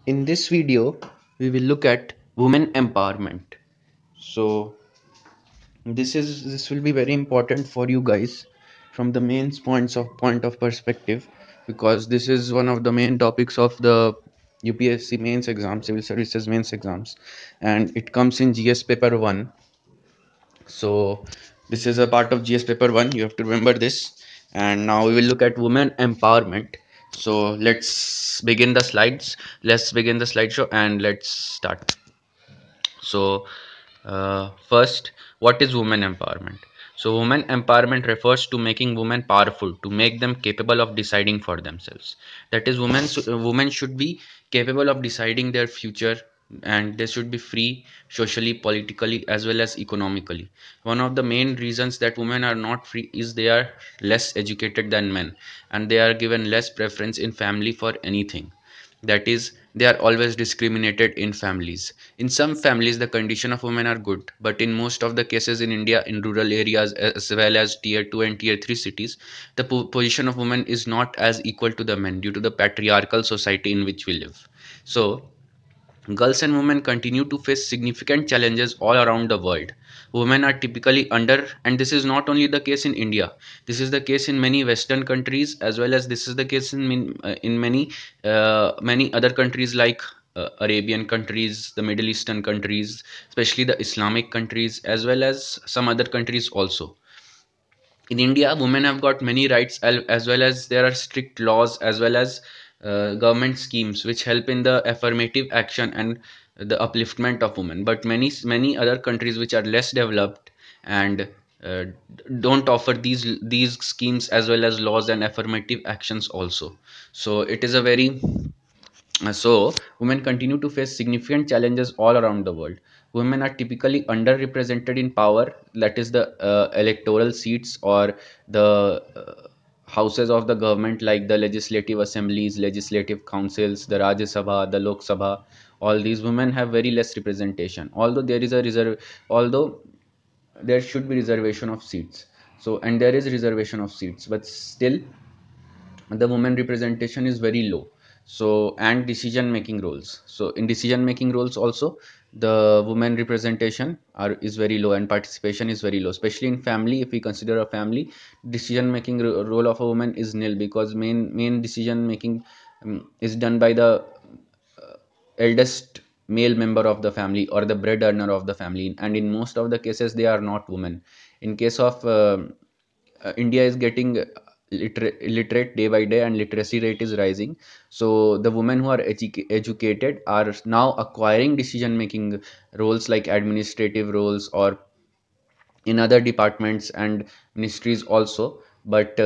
In this video, we will look at women empowerment. So this will be very important for you guys from the main point of perspective, because this is one of the main topics of the UPSC mains exam, civil services mains exams, and it comes in GS paper 1. So this is a part of GS paper 1. You have to remember this. And now we will look at women empowerment. So let's begin the slides. Let's begin the slideshow and let's start. So, first, what is women empowerment? So, women empowerment refers to making women powerful, to make them capable of deciding for themselves. That is, women should be capable of deciding their future, and they should be free socially, politically, as well as economically. One of the main reasons that women are not free is they are less educated than men, and they are given less preference in family for anything. That is, they are always discriminated in families. In some families the condition of women are good, but in most of the cases in India, in rural areas as well as tier 2 and tier 3 cities, the position of women is not as equal to the men due to the patriarchal society in which we live. So girls and women continue to face significant challenges all around the world. Women are typically under, and this is not only the case in India. This is the case in many Western countries, as well as this is the case in many other countries like Arabian countries, the Middle Eastern countries, especially the Islamic countries, as well as some other countries also. In India, women have got many rights, as well as there are strict laws, as well as government schemes which help in the affirmative action and the upliftment of women. But many other countries which are less developed and uh, don't offer these schemes as well as laws and affirmative actions also. So it is a very so, women continue to face significant challenges all around the world. Women are typically underrepresented in power, that is, the electoral seats or the houses of the government, like the legislative assemblies, legislative councils, the Rajya Sabha, the Lok Sabha. All these women have very less representation. Although there should be reservation of seats. So, and there is reservation of seats, but still the women representation is very low. So, and decision making roles, so in decision making roles also the women representation is very low, and participation is very low, especially in family. If we consider a family, decision making role of a woman is nil, because main decision making is done by the eldest male member of the family or the bread earner of the family, and in most of the cases they are not women. In case of India is getting illiterate day by day, and literacy rate is rising. So the women who are educated are now acquiring decision making roles, like administrative roles or in other departments and ministries also. But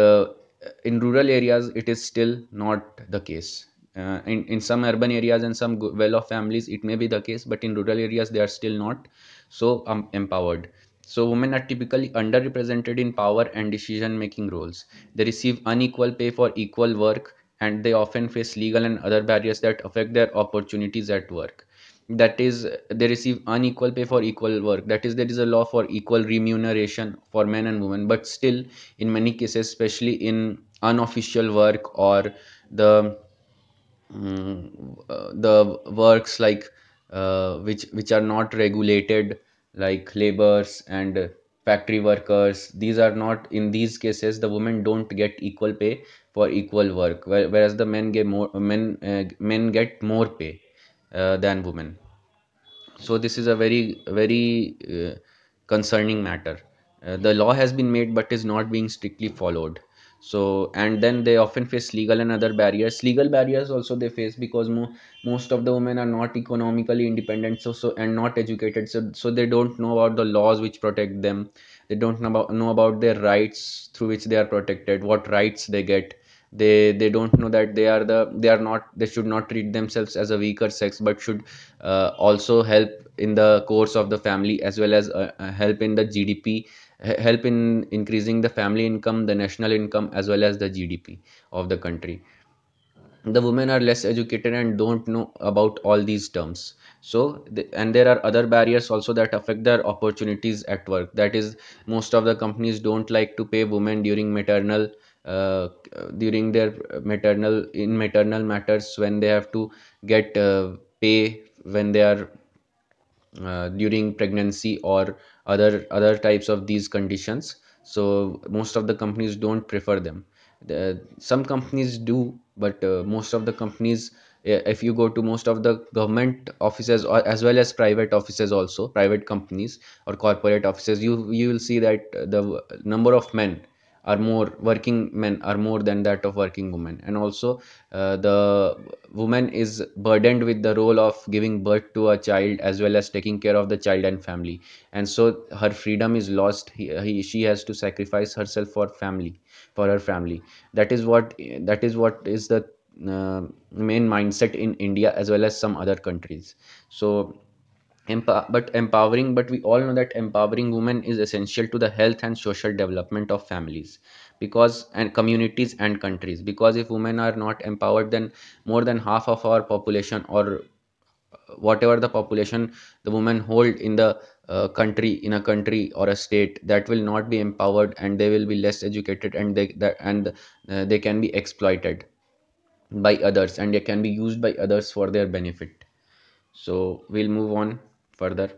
in rural areas it is still not the case. In some urban areas and some well-off families it may be the case, but in rural areas they are still not so empowered. So women are typically underrepresented in power and decision making roles. They receive unequal pay for equal work, and they often face legal and other barriers that affect their opportunities at work. That is, they receive unequal pay for equal work. That is, there is a law for equal remuneration for men and women, but still in many cases, especially in unofficial work or the the works like which are not regulated, like labors and factory workers, these are not, in these cases the women don't get equal pay for equal work, whereas the men get more pay than women. So this is a very concerning matter. The law has been made but is not being strictly followed. So, and then they often face legal and other barriers. Legal barriers also they face because most of the women are not economically independent, and not educated, so they don't know about the laws which protect them. They don't know about their rights through which they are protected, what rights they get. They don't know that they should not treat themselves as a weaker sex, but should also help in the course of the family, as well as help in the GDP, help in increasing the family income, the national income, as well as the GDP of the country. The women are less educated and don't know about all these terms. So and there are other barriers also that affect their opportunities at work. That is, most of the companies don't like to pay women during maternal during their maternal matters, when they have to get pay when they are during pregnancy or other types of these conditions. So most of the companies don't prefer them. Some companies do, but most of the companies, if you go to most of the government offices or as well as private offices, also private companies or corporate offices, you will see that the number of men are more, working men are more than that of working women. And also the woman is burdened with the role of giving birth to a child as well as taking care of the child and family, and so her freedom is lost. She has to sacrifice herself for family, for her family. That is what is the main mindset in India as well as some other countries. So but we all know that empowering women is essential to the health and social development of families, because and communities and countries, because if women are not empowered, then more than half of our population, or whatever the population the women hold in the country, in a country or a state, that will not be empowered, and they will be less educated, and they can be exploited by others, and they can be used by others for their benefit. So we'll move on further.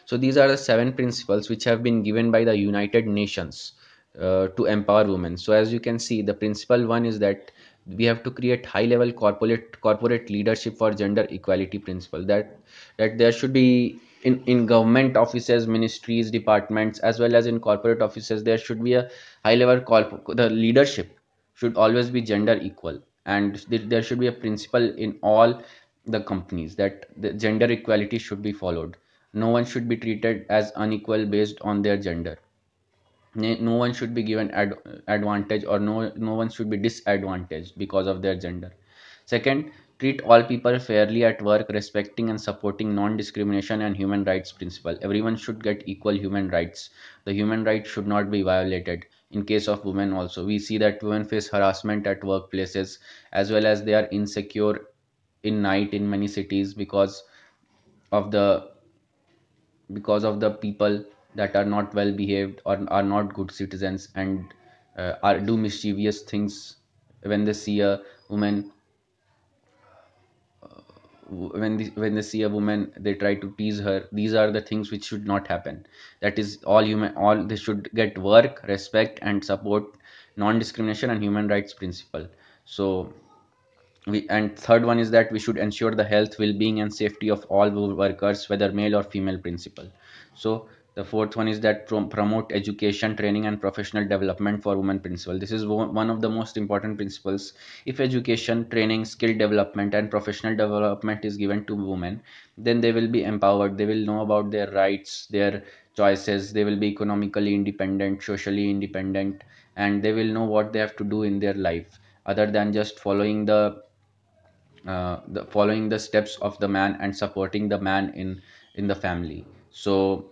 So these are the seven principles which have been given by the United Nations to empower women. So as you can see, the principle one is that we have to create high level corporate leadership for gender equality principle. That there should be in government offices, ministries, departments, as well as in corporate offices, there should be a high level the leadership should always be gender equal, and there should be a principle in all the companies that the gender equality should be followed. No one should be treated as unequal based on their gender. No one should be given advantage, or no one should be disadvantaged because of their gender. Second, treat all people fairly at work, respecting and supporting non-discrimination and human rights principle. Everyone should get equal human rights. The human rights should not be violated. In case of women also, we see that women face harassment at workplaces, as well as they are insecure in night in many cities of the the people that are not well behaved or are not good citizens, and are do mischievous things. When they see a woman, when they see a woman, they try to tease her. These are the things which should not happen. That is all human, all they should get work, respect and support, non-discrimination and human rights principle. So and third one is that we should ensure the health, well-being and safety of all workers, whether male or female principle. So the fourth one is that promote education, training and professional development for women principle. This is one of the most important principles. If education, training, skill development and professional development is given to women, then they will be empowered. They will know about their rights, their choices. They will be economically independent, socially independent, and they will know what they have to do in their life, other than just following the steps of the man and supporting the man in the family. So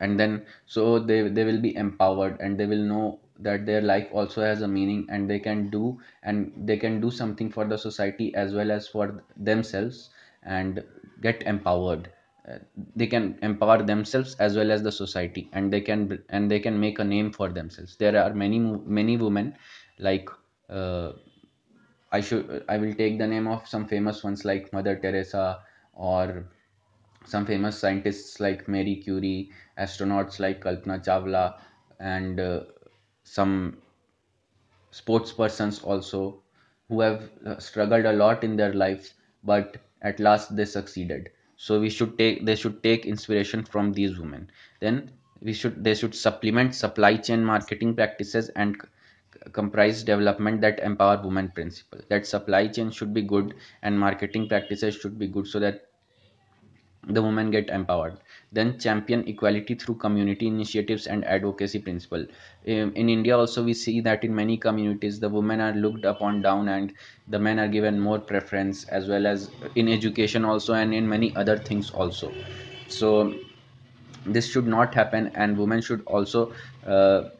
and then so they will be empowered, and they will know that their life also has a meaning, and they can do something for the society as well as for themselves, and get empowered. Uh, they can empower themselves as well as the society, and they can make a name for themselves. There are many women, like uh, I will take the name of some famous ones like Mother Teresa, or some famous scientists like Marie Curie, astronauts like Kalpana Chawla, and some sports persons also, who have struggled a lot in their lives, but at last they succeeded. So they should take inspiration from these women. Then they should supplement supply chain marketing practices and comprise development that empower women principle. That supply chain should be good and marketing practices should be good, so that the women get empowered. Then champion equality through community initiatives and advocacy principle. In India also, we see that in many communities the women are looked upon down, and the men are given more preference, as well as in education also, and in many other things also. So this should not happen, and women should also uh,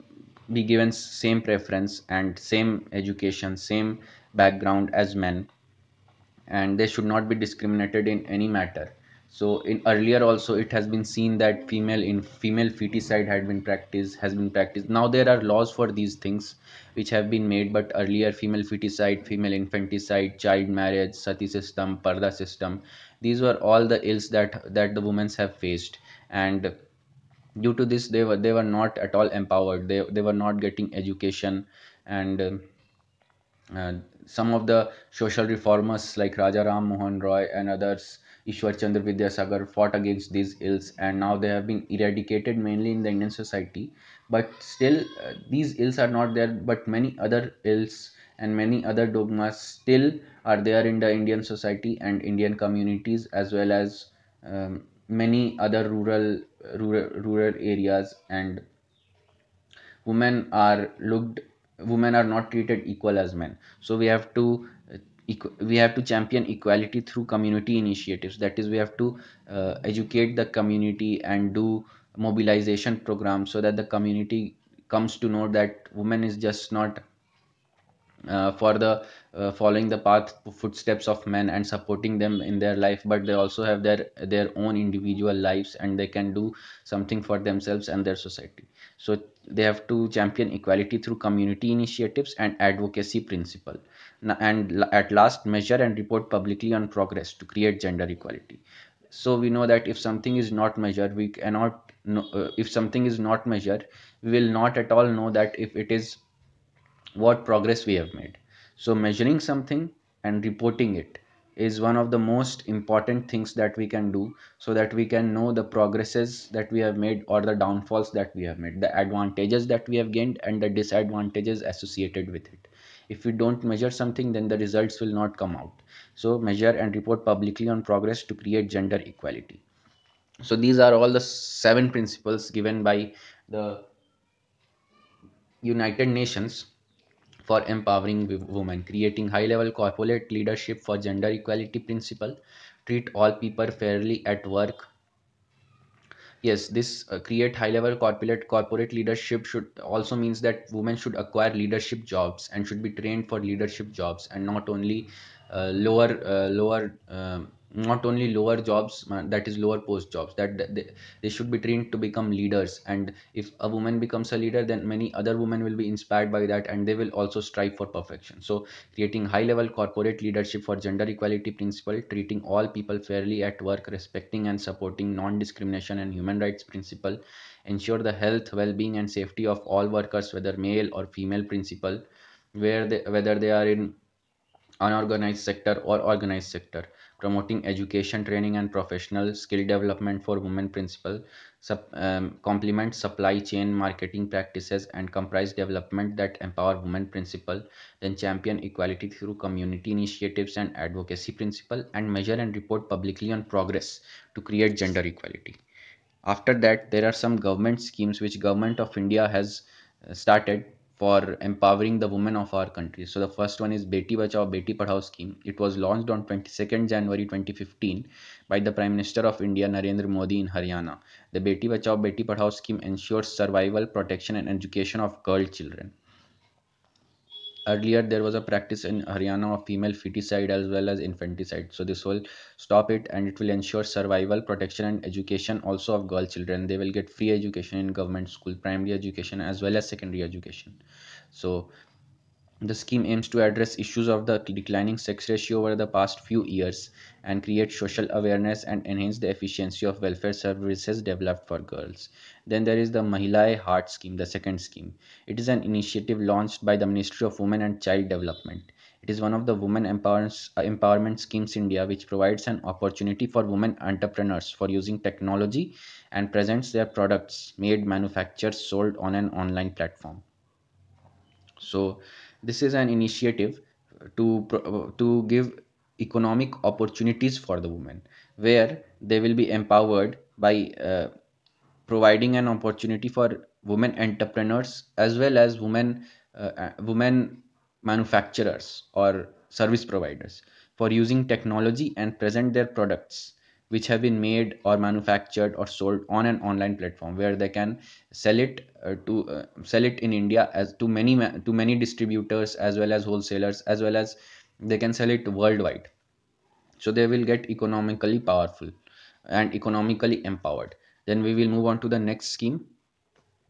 be given same preference and same education, same background as men, and they should not be discriminated in any matter. So in earlier also it has been seen that female feticide has been practiced. Now there are laws for these things which have been made, but earlier female feticide, female infanticide, child marriage, sati system, parda system, these were all the ills that the women have faced. And due to this they were not at all empowered, they were not getting education. And uh, some of the social reformers like Raja Ram Mohan Roy and others, Ishwar Chandra Vidyasagar, fought against these ills, and now they have been eradicated mainly in the Indian society. But still, these ills are not there, but many other ills and many other dogmas still are there in the Indian society and Indian communities, as well as many other rural areas. And women are looked women are not treated equal as men. So we have to we have to champion equality through community initiatives. That is, we have to educate the community and do mobilization programs so that the community comes to know that women is just not for the following the path footsteps of men and supporting them in their life, but they also have their own individual lives, and they can do something for themselves and their society. So they have to champion equality through community initiatives and advocacy principle. And at last, measure and report publicly on progress to create gender equality. So we know that if something is not measured, we cannot know, if something is not measured, we will not at all know that if it is what progress we have made. So, measuring something and reporting it is one of the most important things that we can do, so that we can know the progresses that we have made or the downfalls that we have made, the advantages that we have gained and the disadvantages associated with it. If we don't measure something, then the results will not come out. So, measure and report publicly on progress to create gender equality. So, these are all the seven principles given by the United Nations for empowering women, creating high level corporate leadership for gender equality principle, treat all people fairly at work. Yes, this create high level corporate leadership should also means that women should acquire leadership jobs and should be trained for leadership jobs, and not only lower not only lower jobs, that is lower post jobs, that they should be trained to become leaders. And if a woman becomes a leader, then many other women will be inspired by that, and they will also strive for perfection. So creating high level corporate leadership for gender equality principle, treating all people fairly at work, respecting and supporting non discrimination and human rights principle, ensure the health, well being, and safety of all workers, whether male or female principle, whether they are in unorganized sector or organized sector, promoting education, training, and professional skill development for women principle, complement supply chain marketing practices and comprise development that empower women principle, then champion equality through community initiatives and advocacy principle, and measure and report publicly on progress to create gender equality. After that, there are some government schemes which government of India has started for empowering the women of our country. So the first one is Beti Bachao Beti Padhao scheme. It was launched on 22nd January 2015 by the Prime Minister of India Narendra Modi in Haryana. The Beti Bachao Beti Padhao scheme ensures survival, protection, and education of girl children. Earlier there was a practice in Haryana of female feticide as well as infanticide. So this will stop it, and it will ensure survival, protection, and education also of girl children. They will get free education in government school, primary education as well as secondary education. So the scheme aims to address issues of the declining sex ratio over the past few years and create social awareness and enhance the efficiency of welfare services developed for girls. Then there is the Mahilai Heart scheme, the second scheme. It is an initiative launched by the Ministry of Women and Child Development. It is one of the women empowerment schemes in India, which provides an opportunity for women entrepreneurs for using technology and presents their products made, manufactured, sold on an online platform. So this is an initiative to give economic opportunities for the women, where they will be empowered by providing an opportunity for women entrepreneurs as well as women manufacturers or service providers for using technology and present their products which have been made or manufactured or sold on an online platform, where they can sell it in India as to many distributors as well as wholesalers, as well as they can sell it worldwide. So they will get economically powerful. and economically empowered. Then we will move on to the next scheme,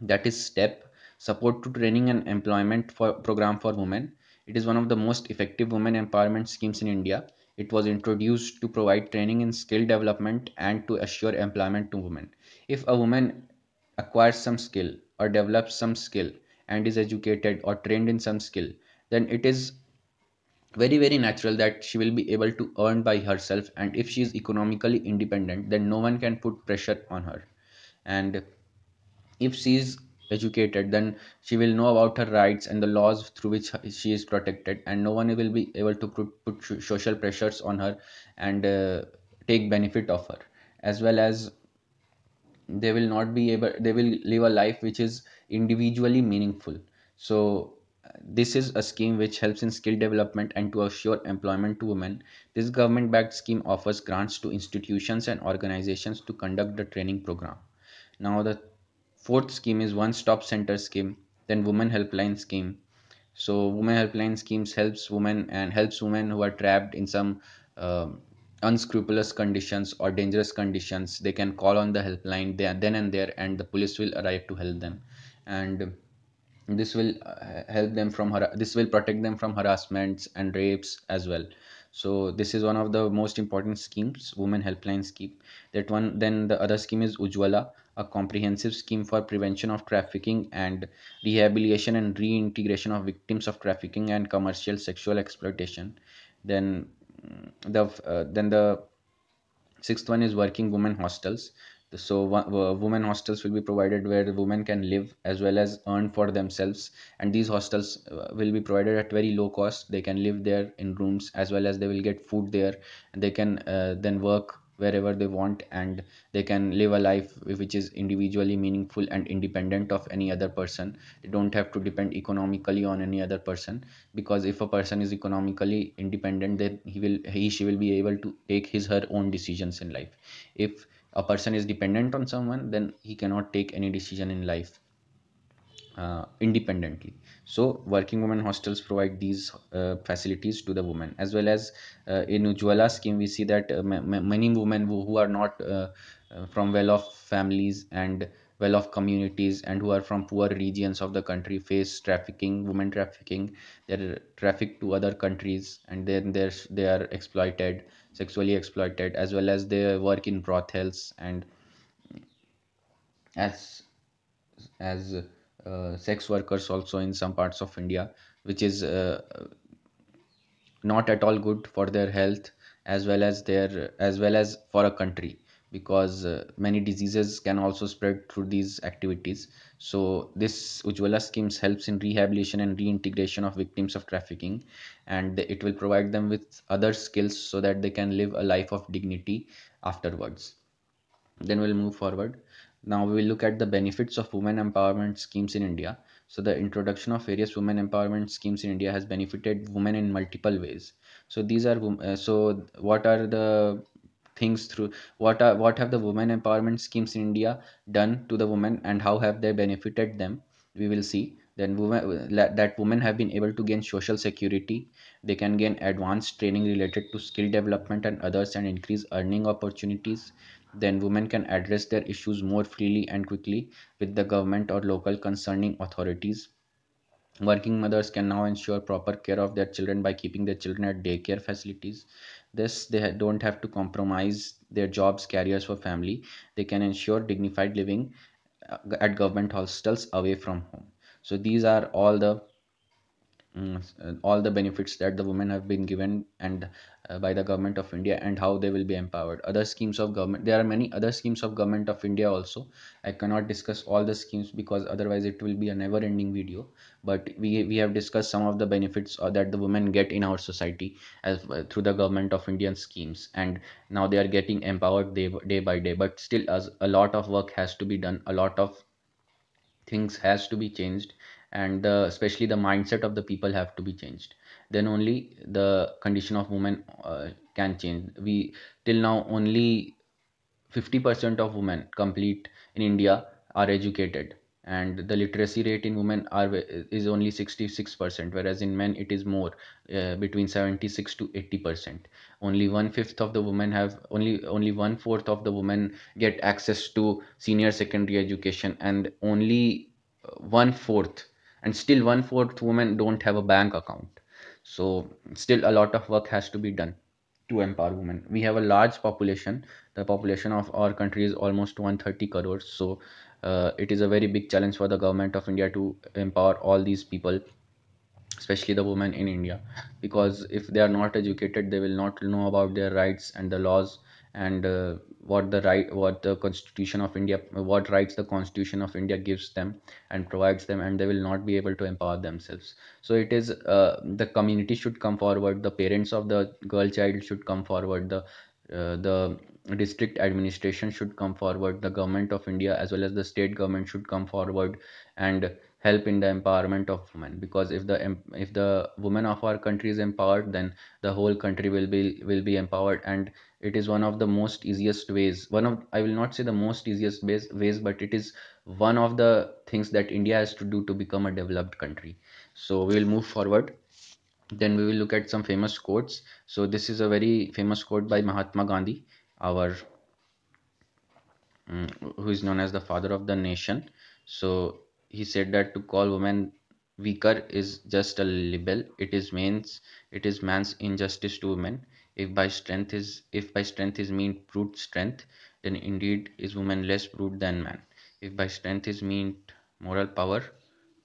that is STEP, support to training and employment for program for women. It is one of the most effective women empowerment schemes in India. It was introduced to provide training in skill development and to assure employment to women. If a woman acquires some skill or develops some skill and is educated or trained in some skill, then it is very natural that she will be able to earn by herself, and if she is economically independent, then no one can put pressure on her. And if she is educated, then she will know about her rights and the laws through which she is protected, and no one will be able to put social pressures on her and take benefit of her. As well as they will not be able, they will live a life which is individually meaningful. So this is a scheme which helps in skill development and to assure employment to women. This government backed scheme offers grants to institutions and organizations to conduct the training program. Now the fourth scheme is one stop center scheme, then women helpline scheme. So women helpline schemes helps women who are trapped in some um unscrupulous conditions or dangerous conditions. They can call on the helpline there, then and there, and the police will arrive to help them. And this will help them from this will protect them from harassments and rapes as well. So this is one of the most important schemes, women helpline scheme. That one. Then the other scheme is Ujwala, a comprehensive scheme for prevention of trafficking and rehabilitation and reintegration of victims of trafficking and commercial sexual exploitation. Then the sixth one is working women hostels. So women hostels will be provided where the women can live as well as earn for themselves. And these hostels will be provided at very low cost. They can live there in rooms as well as they will get food there. And they can then work wherever they want, and they can live a life which is individually meaningful and independent of any other person. They don't have to depend economically on any other person, because if a person is economically independent, then he she will be able to take his her own decisions in life. If a person is dependent on someone, then he cannot take any decision in life independently. So working women hostels provide these facilities to the women. As well as in Ujwala scheme, we see that many women who are not from well-off families and well-off communities and who are from poor regions of the country face trafficking, women trafficking. They're trafficked to other countries, and then they are exploited, sexually exploited, as well as they work in brothels and as sex workers also in some parts of India, which is not at all good for their health as well as for a country, because many diseases can also spread through these activities. So this Ujwala schemes helps in rehabilitation and reintegration of victims of trafficking, and it will provide them with other skills so that they can live a life of dignity afterwards. Then we'll move forward. Now we will look at the benefits of women empowerment schemes in India. So the introduction of various women empowerment schemes in India has benefited women in multiple ways. So these are so what are the things through what have the women empowerment schemes in India done to the women, and how have they benefited them? We will see. Then that women have been able to gain social security. They can gain advanced training related to skill development and others, and increase earning opportunities. Then women can address their issues more freely and quickly with the government or local concerning authorities. Working mothers can now ensure proper care of their children by keeping their children at daycare facilities. This they don't have to compromise their jobs, careers for family. They can ensure dignified living at government hostels away from home. So these are all the benefits that the women have been given and by the government of India, and how they will be empowered. Other schemes of government, there are many other schemes of government of India also. I cannot discuss all the schemes because otherwise it will be a never ending video. But we have discussed some of the benefits that the women get in our society as through the government of Indian schemes, and now they are getting empowered day by day. But still, as a lot of work has to be done, a lot of things has to be changed, and especially the mindset of the people have to be changed. Then only the condition of women can change. We till now only 50% of women complete in India are educated. and the literacy rate in women is only 66%, whereas in men it is more, between 76 to 80%. Only one fifth of the women have only one fourth of the women get access to senior secondary education, and only one fourth, and still one fourth women don't have a bank account. So still a lot of work has to be done to empower women. We have a large population. The population of our country is almost 130 crores. So it is a very big challenge for the government of India to empower all these people, especially the women in India, because if they are not educated, they will not know about their rights and the laws, and what the Constitution of India, what rights the Constitution of India gives them and provides them, and they will not be able to empower themselves. So it is, the community should come forward, the parents of the girl child should come forward, the district administration should come forward, the government of India as well as the state government should come forward and help in the empowerment of women. Because if the women of our country is empowered, then the whole country will be empowered. And it is one of the most easiest ways, one of, I will not say the most easiest ways, but it is one of the things that India has to do to become a developed country. So we will move forward. Then we will look at some famous quotes. So this is a very famous quote by Mahatma Gandhi, our who is known as the father of the nation. So he said that to call women weaker is just a libel. It is man's injustice to women. If by strength is mean brute strength, then indeed is woman less brute than man. If by strength is mean moral power,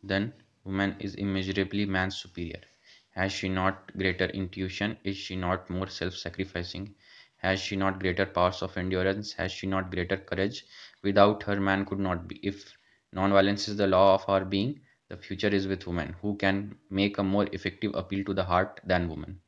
then woman is immeasurably man's superior. Has she not greater intuition? Is she not more self-sacrificing? Has she not greater powers of endurance? Has she not greater courage? Without her, man could not be. If non-violence is the law of our being, the future is with women, who can make a more effective appeal to the heart than women.